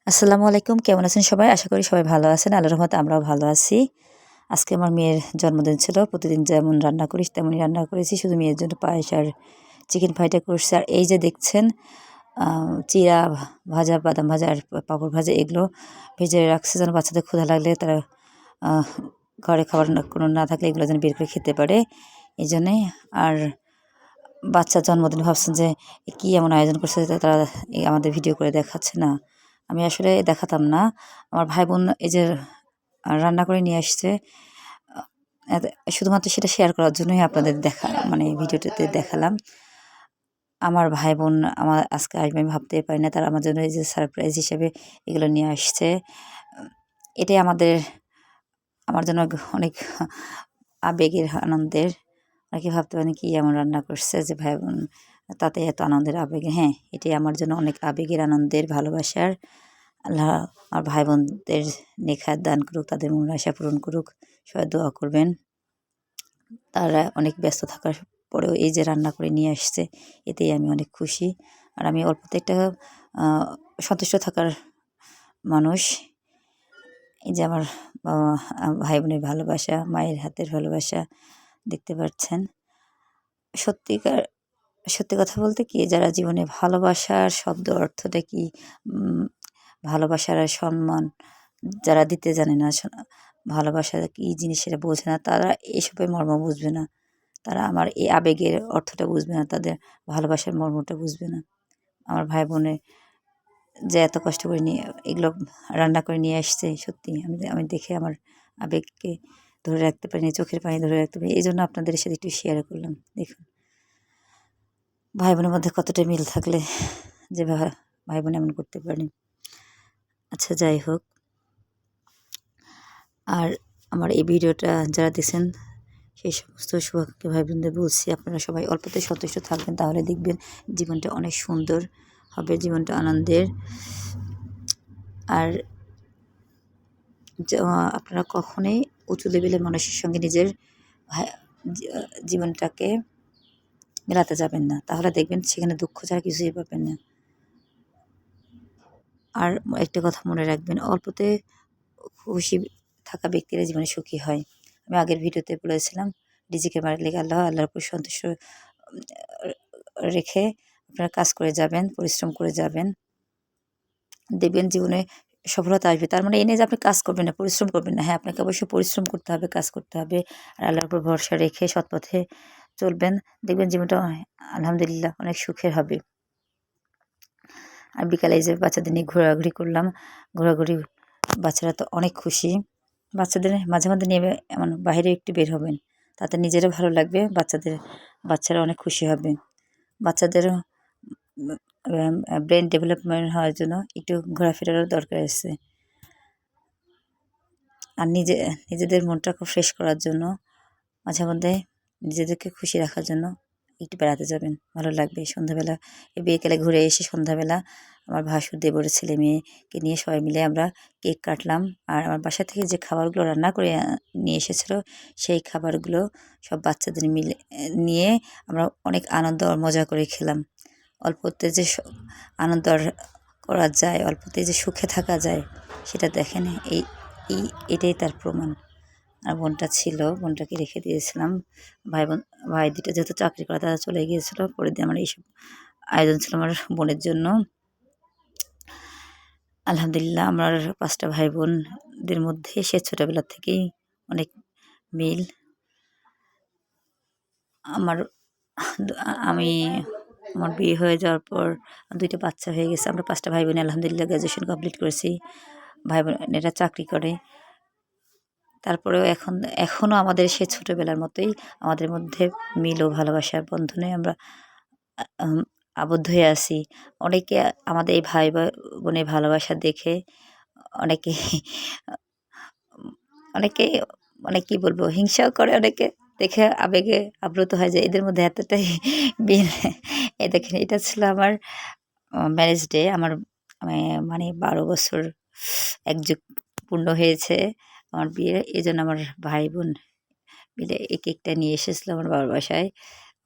আসসালামু আলাইকুম, কেমন আছেন সবাই? আশা করি সবাই ভালো আছেন। আল্লাহর রহমতে আমরাও ভালো আছি। আজকে আমার মেয়ের জন্মদিন ছিল। প্রতিদিন যেমন রান্না করি তেমনই রান্না করেছি। শুধু মেয়ের জন্য পায়েস আর চিকেন ফ্রাইটা করছি। আর এই যে দেখছেন আ চিড়া ভাজা, বাদাম ভাজা আর পাঁপড় ভাজা এগুলো ভেজে রাখছি যেন বাচ্চাদের ক্ষুধা লাগলে তারা আহ ঘরে খাবার কোনো না থাকলে এগুলো যেন বের করে খেতে পারে। এজন্যই। আর বাচ্চার জন্মদিনে ভাবছেন যে কি এমন আয়োজন করছে যে তারা আমাদের ভিডিও করে দেখাচ্ছে না। আমি আসলে দেখাতাম না। আমার ভাই-বোন এই যে রান্না করে নিয়ে আসছে। আ এত শুধুমাত্র সেটা শেয়ার করার জন্যই আপনাদের মানে ভিডিওটাতে দেখালাম। আমার ভাই-বোন আজকে আসবে আমি ভাবতেই পারি না। তারা আমার জন্য এই যে সারপ্রাইজ হিসেবে এগুলো নিয়ে আসছে। উম এটাই আমার জন্য অনেক আবেগের, আনন্দের। অনেকে ভাবতে পারেন কি এমন রান্না করছে যে ভাই-বোন তাতে এত আনন্দের আবেগে। হ্যাঁ, এটাই আমার জন্য অনেক আবেগের, আনন্দের, ভালোবাসার। আল্লাহ আমার ভাই-বোনদের নেখায়েত দান করুক, তাদের মনের আশা পূরণ করুক। সবাই দোয়া করবেন। তারা অনেক ব্যস্ত থাকার পরেও এই যে রান্না করে নিয়ে আসছে, এতেই আমি অনেক খুশি। আর আমি অল্পতে একটা আ সন্তুষ্ট থাকার মানুষ। এই যে আমার ভাই-বোনের ভালোবাসা, মায়ের হাতের ভালোবাসা দেখতে পাচ্ছেন। সত্যিকার সত্যি কথা বলতে কি যারা জীবনে ভালোবাসার শব্দ অর্থটা কি, উম ভালোবাসার আর সম্মান যারা দিতে জানে না, ভালোবাসা কি জিনিস সেটা বোঝে না, তারা এসবের মর্ম বুঝবে না। তারা আমার এই আবেগের অর্থটা বুঝবে না, তাদের ভালোবাসার মর্মটা বুঝবে না। আমার ভাই-বোনের যে এত কষ্ট করে নিয়ে এগুলো রান্না করে নিয়ে আসছে, সত্যি আমি দেখে আমার আবেগকে ধরে রাখতে পারিনি, চোখের পানি ধরে রাখতে পারিনি। এজন্য আপনাদের সাথে একটু শেয়ার করলাম। দেখুন, ভাই-বোনের মধ্যে কতটা মিল থাকলে যে ভাই-বোন এমন করতে পারে। আচ্ছা, যাই হোক। আর আমার এই ভিডিওটা যারা দেখছেন সেই সমস্ত শুভাকাঙ্ক্ষী ভাই-বোনদের বলছি, আপনারা সবাই অল্পতে সন্তুষ্ট থাকবেন, তাহলে দেখবেন জীবনটা অনেক সুন্দর হবে, জীবনটা আনন্দের। আর আপনারা কখনোই উঁচু লেভেলের মানুষের সঙ্গে নিজের ভা জীবনটাকে মেলাতে যাবেন না। তাহলে দেখবেন সেখানে দুঃখ ছাড়া কিছুই পাবেন না। আর একটা কথা মনে রাখবেন, অল্পতে খুশি থাকা ব্যক্তিরা জীবনে সুখী হয়। আমি আগের ভিডিওতে বলেছিলাম, রিজিকের মালিক আল্লাহ, আল্লাহর উপর সন্তুষ্ট রেখে আপনারা কাজ করে যাবেন, পরিশ্রম করে যাবেন। দেখবেন জীবনে সফলতা আসবে। তার মানে এই নয় যে আপনি কাজ করবেন না, পরিশ্রম করবেন না। হ্যাঁ, আপনাকে অবশ্যই পরিশ্রম করতে হবে, কাজ করতে হবে। আর আল্লাহর উপর ভরসা রেখে সৎ পথে চলবেন। দেখবেন জীবনটা আলহামদুলিল্লাহ অনেক সুখের হবে। আর বিকালে এই যে বাচ্চাদের নিয়ে ঘোরাঘুরি করলাম। ঘোরাঘুরি বাচ্চারা তো অনেক খুশি। বাচ্চাদের মাঝে, মাঝে নিয়ে এমন বাহিরে একটু বের হবেন। তাতে নিজেরও ভালো লাগবে, বাচ্চারা অনেক খুশি হবে। বাচ্চাদেরও ব্রেন ডেভেলপমেন্ট হওয়ার জন্য একটু ঘোরাফেরারও দরকার আছে। আর নিজেদের মনটা খুব ফ্রেশ করার জন্য মাঝে মধ্যে নিজেদেরকে খুশি রাখার জন্য একটু বেড়াতে যাবেন, ভালো লাগবে। সন্ধ্যাবেলা বিকেলে ঘুরে এসে সন্ধ্যাবেলা আমার ভাসুর, দেবরের ছেলে মেয়েকে নিয়ে সবাই মিলে আমরা কেক কাটলাম। আর আমার বাসা থেকে যে খাবারগুলো রান্না করে নিয়ে এসেছিলো, সেই খাবারগুলো সব বাচ্চাদের নিয়ে আমরা অনেক আনন্দ আর মজা করে খেলাম। অল্পতে যে আনন্দ করা যায়, অল্পতে যে সুখে থাকা যায়, সেটা দেখেন। এই এটাই তার প্রমাণ। আর বোনটা ছিল, বোনটাকে রেখে দিয়েছিলাম। ভাই দুটো যেহেতু চাকরি করে তারা চলে গিয়েছিল। পরের দিন আমার এইসব আয়োজন ছিল আমার বোনের জন্য। আলহামদুলিল্লাহ আমার ৫ টা ভাই বোনদের মধ্যে সে ছোটোবেলা থেকেই অনেক মিল। আমার আমি আমার বিয়ে হয়ে যাওয়ার পর ২ টা বাচ্চা হয়ে গেছে। আমরা ৫ টা ভাই বোন আলহামদুলিল্লাহ গ্র্যাজুয়েশন কমপ্লিট করেছি। ভাই বোনেরা চাকরি করে। তারপরেও এখনও আমাদের সে ছোটোবেলার মতোই আমাদের মধ্যে মিল ও ভালোবাসার বন্ধনে আমরা আম আবদ্ধ হয়ে আছি। অনেকে আমাদের এই ভাই বোনের ভালোবাসা দেখে অনেকে অনেকে মানে কি বলবো, হিংসাও করে, অনেকে দেখে আবেগে আপ্লুত হয়ে যায়। এদের মধ্যে এতটাই মিল। এই দেখেন, এটা ছিল আমার ম্যারেজ ডে। আমার মানে ১২ বছর এক যুগ পূর্ণ হয়েছে আমার বিয়ে। এজন্য আমার ভাই বোন মিলে এই কেকটা নিয়ে এসেছিলো আমার বাবার বাসায়।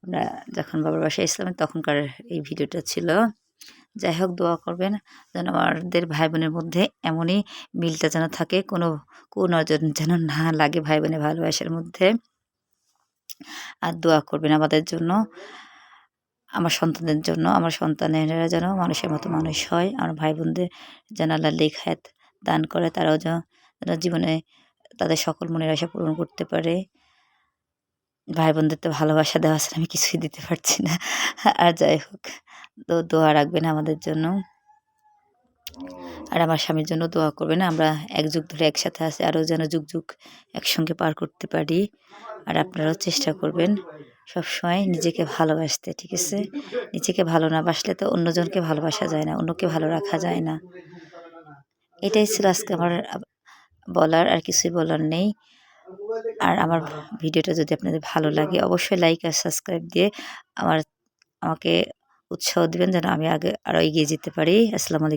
আমরা যখন বাবার বাসায় এসেছিলাম তখনকার এই ভিডিওটা ছিল। যাই হোক দোয়া করবেন যেন আমাদের ভাই বোনের মধ্যে এমনই মিলটা যেন থাকে, কোনো কুনজর যেন না লাগে ভাই বোনের ভালোবাসার মধ্যে। আর দোয়া করবেন আমাদের জন্য, আমার সন্তানদের জন্য, আমার সন্তানেরা যেন মানুষের মতো মানুষ হয়, আমার ভাই বোনদের যেন আল্লাহ নেক দান করে, তারাও যেন জীবনে তাদের সকল মনের আশা পূরণ করতে পারে। ভাই বোনদের তো ভালোবাসা দেওয়া ছাড়া আমি কিছুই দিতে পারছি না। আর যাই হোক, দোয়া রাখবেন আমাদের জন্য, আর আমার স্বামীর জন্য দোয়া করবেন। আমরা এক যুগ ধরে একসাথে আছি, আরও যেন যুগ যুগ একসঙ্গে পার করতে পারি। আর আপনারাও চেষ্টা করবেন সবসময় নিজেকে ভালোবাসতে, ঠিক আছে? নিজেকে ভালো না বাসলে তো অন্যজনকে ভালোবাসা যায় না, অন্যকে ভালো রাখা যায় না। এটাই ছিল আজকে আমার বলার, আর কিছুই বলার নেই। আর আমার ভিডিওটা যদি আপনাদের ভালো লাগে অবশ্যই লাইক আর সাবস্ক্রাইব দিয়ে আমাকে উৎসাহ দিবেন যেন আমি আরও এগিয়ে যেতে পারি। আসসালামু আলাইকুম।